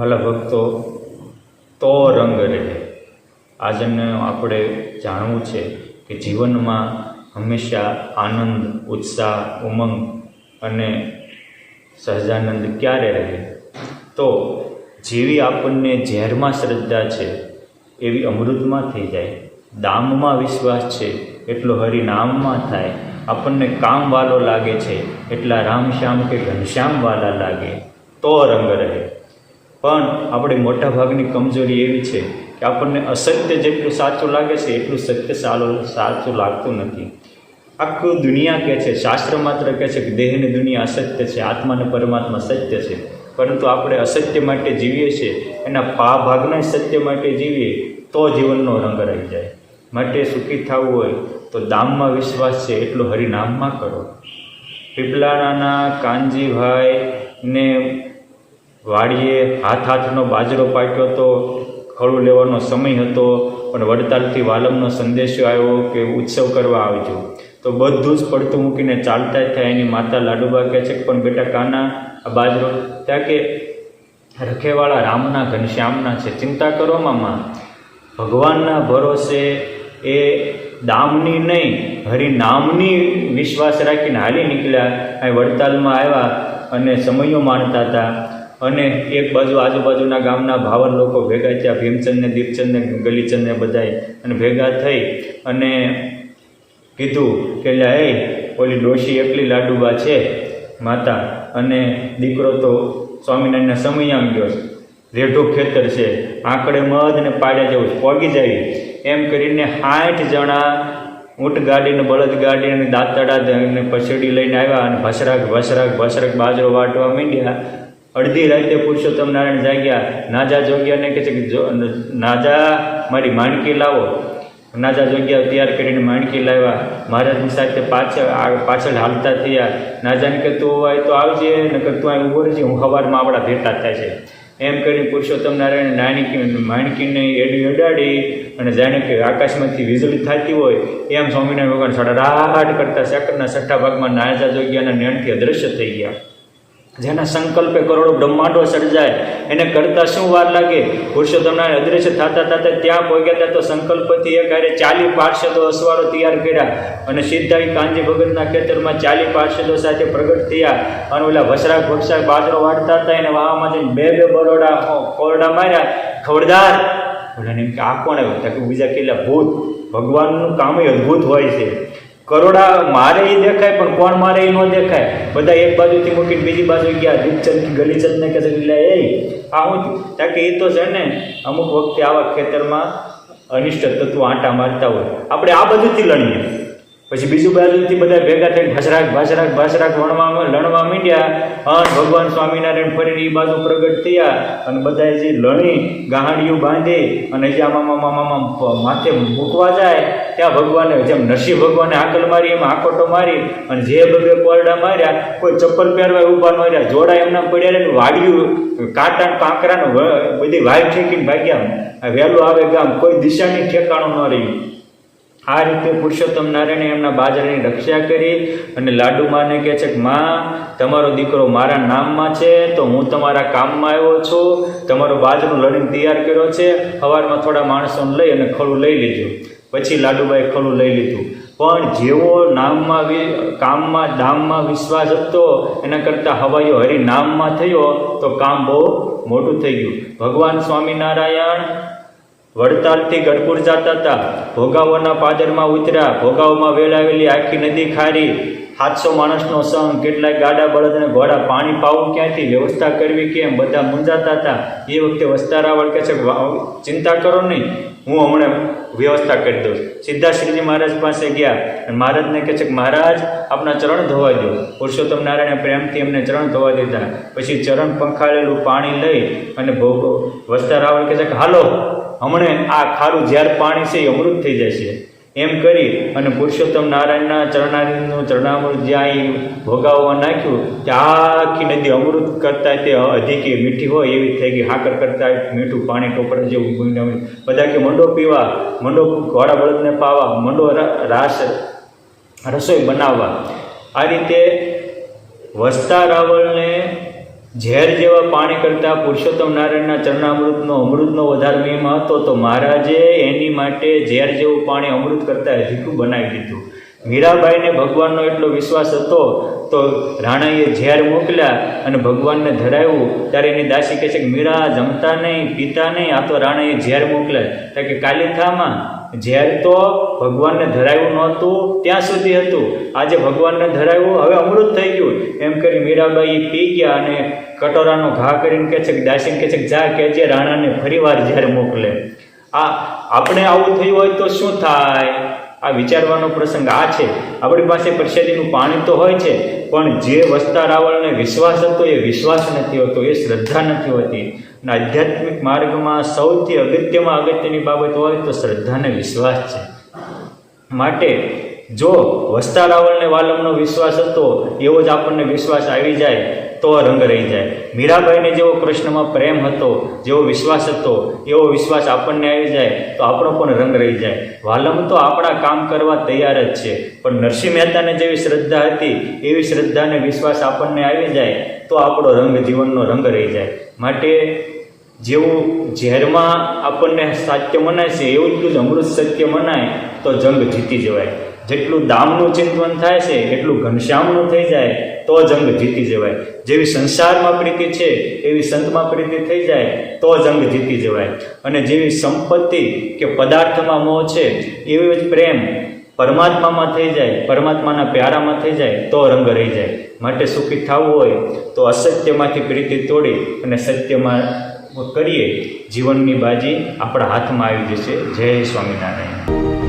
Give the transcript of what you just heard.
વાલા ભક્તો, તો રંગ રહે. આજને આપણે જાણવું છે કે જીવનમાં હંમેશા આનંદ, ઉત્સાહ, ઉમંગ અને સહજાનંદ ક્યારે રહે? તો જેવી આપણને ઝેરમાં શ્રદ્ધા છે એવી અમૃતમાં થઈ જાય. દામમાં વિશ્વાસ છે એટલો હરિનામમાં થાય. આપણને કામ વાલો લાગે છે એટલા રામશ્યામ કે ઘનશ્યામ વાલા લાગે, તો રંગ રહે. પણ આપણી મોટાભાગની કમજોરી એવી છે કે આપણને અસત્ય જેટલું સાચું લાગે છે એટલું સત્ય સાચું લાગતું નથી. આખું દુનિયા કહે છે, શાસ્ત્ર માત્ર કહે છે કે દેહની દુનિયા અસત્ય છે, આત્મા અને પરમાત્મા સત્ય છે. પરંતુ આપણે અસત્ય માટે જીવીએ છીએ, એના ભાગના સત્ય માટે જીવીએ તો જીવનનો રંગ રહી જાય. માટે સુખી થવું હોય તો દામમાં વિશ્વાસ છે એટલું હરિનામમાં કરો. પીપલાણાના કાનજીભાઈને વાડીએ હાથનો બાજરો પાક્યો હતો. ખડું લેવાનો સમય હતો, પણ વડતાલથી વાલમનો સંદેશો આવ્યો કે ઉત્સવ કરવા આવજો. તો બધું જ પડતું મૂકીને ચાલતા થયા. એની માતા લાડુબા કહે છે કે પણ બેટા કાના, આ બાજરો ત્યાં કે રખેવાળા રામના ઘનશ્યામના છે, ચિંતા કરો મામા. ભગવાનના ભરોસે એ દામની નહીં હરિનામની વિશ્વાસ રાખીને હાલી નીકળ્યા. અહીં વડતાલમાં આવ્યા અને સમયો માણતા હતા. અને એક બાજુ આજુબાજુના ગામના ભાવર લોકો ભેગા થયા, ભીમચંદને, દીપચંદને, ગલીચંદને બધાય, અને ભેગા થઈ અને કીધું કે ઓલી ડોશી એકલી લાડુબા છે માતા, અને દીકરો તો સ્વામિનારાયણના સમયામ ગયો, રેઢો ખેતર છે, આંકડે મધ ને પાડ્યા જેવું પોગી જાય. એમ કરીને 60 જણા ઊંટ ગાડીને, બળદ ગાડીને, દાંતડા ને પછેડી લઈને આવ્યા અને ભસરાક બાજરો વાટવા માંડ્યા. અડધી રાતે પુરુષોત્તમ નારાયણ જાગ્યા. નાજા જોગ્યાને કહે છે કે નાજા મારી માણકી લાવો. નાજા જોગ્યા તૈયાર કરીને માણકી લાવ્યા. મહારાજની સાથે પાછળ હાલતા થયા. નાજાને કે તું હોય તો આવજે, નકર તું અહીં ઉભો રહેજે, હું સવારમાં આપણા ભેટા થાય છે. એમ કરીને પુરુષોત્તમ નારાયણ માણકીને એડી અડાડી અને જાણે કે આકાશમાંથી વીજળી થતી હોય એમ સ્વામિનારાયણ ભગવાન સડરાટ કરતા સેકન્ડના 6ઠ્ઠા ભાગમાં નાજા જોગ્યાના નેણથી અદૃશ્ય થઈ ગયા. જેના સંકલ્પે કરોડો બ્રહ્માંડો સર્જાય, એને કરતાં શું વાર લાગે? પુરુષોત્તમ નારાયણ અદૃશ્ય થતા ત્યાં પહોંચ્યા હતા તો સંકલ્પથી એક હારે 40 પાર્ષદો અસવારો તૈયાર કર્યા અને સીધા કાનજી ભગતના ખેતરમાં 40 પાર્ષદો સાથે પ્રગટ થયા. અને ઓલા ભસરાક બાજરો વાળતા હતા એને વાવામાં જઈને બે બરોડા કોરડા માર્યા. ખબરદાર! બોલાને એમ કે આ કોણ આવ્યું? કે બીજા કેટલા ભૂત. ભગવાનનું કામ અદ્ભુત હોય છે. કરોડા મારે એ દેખાય, પણ કોણ મારે એ ન દેખાય. બધા એક બાજુથી મૂકીને બીજી બાજુ ગયા. દીપચંદ ગલીચંદને કહે છે એટલે આ હું ત્યાં કે એ તો છે ને અમુક વખતે આવા ખેતરમાં અનિષ્ટ તત્વો આંટા મારતા હોય, આપણે આ બાજુથી લણીએ. પછી બીજું બાજુથી બધા ભેગા થઈને ભાસરાક લણવા માંડ્યા. અને ભગવાન સ્વામિનારાયણ ફરીને એ બાજુ પ્રગટ થયા અને બધાએ જે લણી ગાહડિયું બાંધી અને જે આમાં માથે મૂકવા જાય ત્યાં ભગવાને જેમ નરસિંહ ભગવાને આકલ મારી એમ આકોટો મારી અને જે બધે કોરડા માર્યા, કોઈ ચપ્પલ પહેરવા ઊભા ન રહ્યા, જોડા એમના પડ્યા ને વાડ્યું કાંટા કાંકરાનું બધી વાય ઠેકીને ભાગ્યા. વહેલું આવે ગામ, કોઈ દિશાની ઠેકાણું ન રહ્યું. આ રીતે પુરુષોત્તમ નારાયણે એમના બાજરાની રક્ષા કરી અને લાડુમાને કહે છે કે માં, તમારો દીકરો મારા નામમાં છે તો હું તમારા કામમાં આવ્યો છું. તમારો બાજરો લડીને તૈયાર કર્યો છે. સવારમાં થોડા માણસોને લઈ અને ખડું લઈ લીધું. પછી લાડુબાઈ ખડું લઈ લીધું. પણ જેવો કામમાં દામમાં વિશ્વાસ હતો એના કરતાં હવાયો હરિનામમાં થયો તો કામ બહુ મોટું થઈ ગયું. ભગવાન સ્વામિનારાયણ વડતાલથી ગઢપુર જતા હતા. ભોગાવોના પાદરમાં ઉતર્યા. ભોગાવોમાં વેલાવેલી આખી નદી ખારી, 700 માણસનો સંઘ, કેટલાય ગાડા બળદ અને ઘોડા. પાણી પાવું ક્યાંથી, વ્યવસ્થા કરવી કેમ, બધા મૂંઝાતા હતા. એ વખતે વસ્તારાવળ કહે છે ચિંતા કરો નહીં, હું હમણાં વ્યવસ્થા કરી દઉં. સીધા શ્રીજી મહારાજ પાસે ગયા અને મહારાજને કહે છે કે મહારાજ આપના ચરણ ધોવા દો. પુરુષોત્તમ નારાયણે પ્રેમથી એમને ચરણ ધોવા દીધા. પછી ચરણ પંખાળેલું પાણી લઈ અને વસ્તારાવળ કહે છે કે હાલો, હમણે આ ખારું ઝેર પાણી છે એ અમૃત થઈ જશે. એમ કરી અને પુરુષોત્તમ નારાયણના ચરણામૃત જ્યાં એ ભોગાવવા નાખ્યું ત્યાં આખી નદી અમૃત કરતા તે અધિકી મીઠી હોય એવી થઈ ગઈ. હાકર કરતા મીઠું પાણી ટોપરા જેવું. બધા કે મંડો પીવા, મંડો ઘોડા બળદને પાવા, મંડો રસોઈ બનાવવા. આ રીતે વસ્તા રાવળને ઝેર જેવા પાણી કરતાં પુરુષોત્તમ નારાયણના અમૃતનો વધારે મહિમા હતો, તો મહારાજે એની માટે ઝેર જેવું પાણી અમૃત કરતાં અધિકું બનાવી દીધું. મીરાબાઈને ભગવાનનો એટલો વિશ્વાસ હતો તો રાણાએ ઝેર મોકલ્યા અને ભગવાનને ધરાવ્યું. ત્યારે એની દાસી કહે છે કે મીરા જમતા નહીં, પીતા નહીં, આ તો રાણાએ ઝેર મોકલ્યા. કારણ કે કાલિથામાં ઝેર તો ભગવાનને ધરાવ્યું નહોતું ત્યાં સુધી હતું, આજે ભગવાનને ધરાવ્યું, હવે અમૃત થઈ ગયું. એમ કરી મીરાબાઈ પી ગયા અને કટોરાનો ઘા કરીને કહે છે કે દાસીને કહે છે કે જા કહેજે રાણાને ફરીવાર ઝેર મોકલે. આપણે આવું થયું હોય તો શું થાય? આ વિચારવાનો પ્રસંગ આ છે. આપણી પાસે પ્રસાદીનું પાણી તો હોય છે, પણ જે વસ્તા રાવળને વિશ્વાસ હતો એ વિશ્વાસ નથી હોતો, એ શ્રદ્ધા નથી હોતી. અને આધ્યાત્મિક માર્ગમાં સૌથી અગત્યની બાબત હોય તો શ્રદ્ધા અને વિશ્વાસ છે. માટે જો વસ્તા રાવળને વાલમનો વિશ્વાસ હતો એવો જ આપણને વિશ્વાસ આવી જાય તો રંગ રહી જાય. મીરાબાઈને જેવો કૃષ્ણમાં પ્રેમ હતો, જેવો વિશ્વાસ હતો, એવો વિશ્વાસ આપણને આવી જાય તો આપણો પણ રંગ રહી જાય. વાલમ તો આપણા કામ કરવા તૈયાર જ છે, પણ નરસિંહ મહેતાને જેવી શ્રદ્ધા હતી એવી શ્રદ્ધા અને વિશ્વાસ આપણને આવી જાય તો આપણો રંગ, જીવનનો રંગ રહી જાય. માટે જેવું ઝેરમાં આપણને સત્ય મનાય છે એવું જ અમૃત સત્ય મનાય તો જંગ જીતી જવાય. જેટલું દામનું ચિંતન થાય છે એટલું ઘનશ્યામનું થઈ જાય તો જંગ જીતી જવાય. જેવી સંસારમાં પ્રીતિ છે એવી સંતમાં પ્રીતિ થઈ જાય તો જંગ જીતી જવાય. અને જેવી સંપત્તિ કે પદાર્થમાં મોહ છે એવી જ પ્રેમ પરમાત્મામાં થઈ જાય, પરમાત્માના પ્યારામાં થઈ જાય તો રંગ રહી જાય. માટે સુખી થવું હોય તો અસત્યમાંથી પ્રીતિ તોડી અને સત્યમાં કરીએ, જીવનની બાજી આપણા હાથમાં આવી જશે. જય સ્વામિનારાયણ.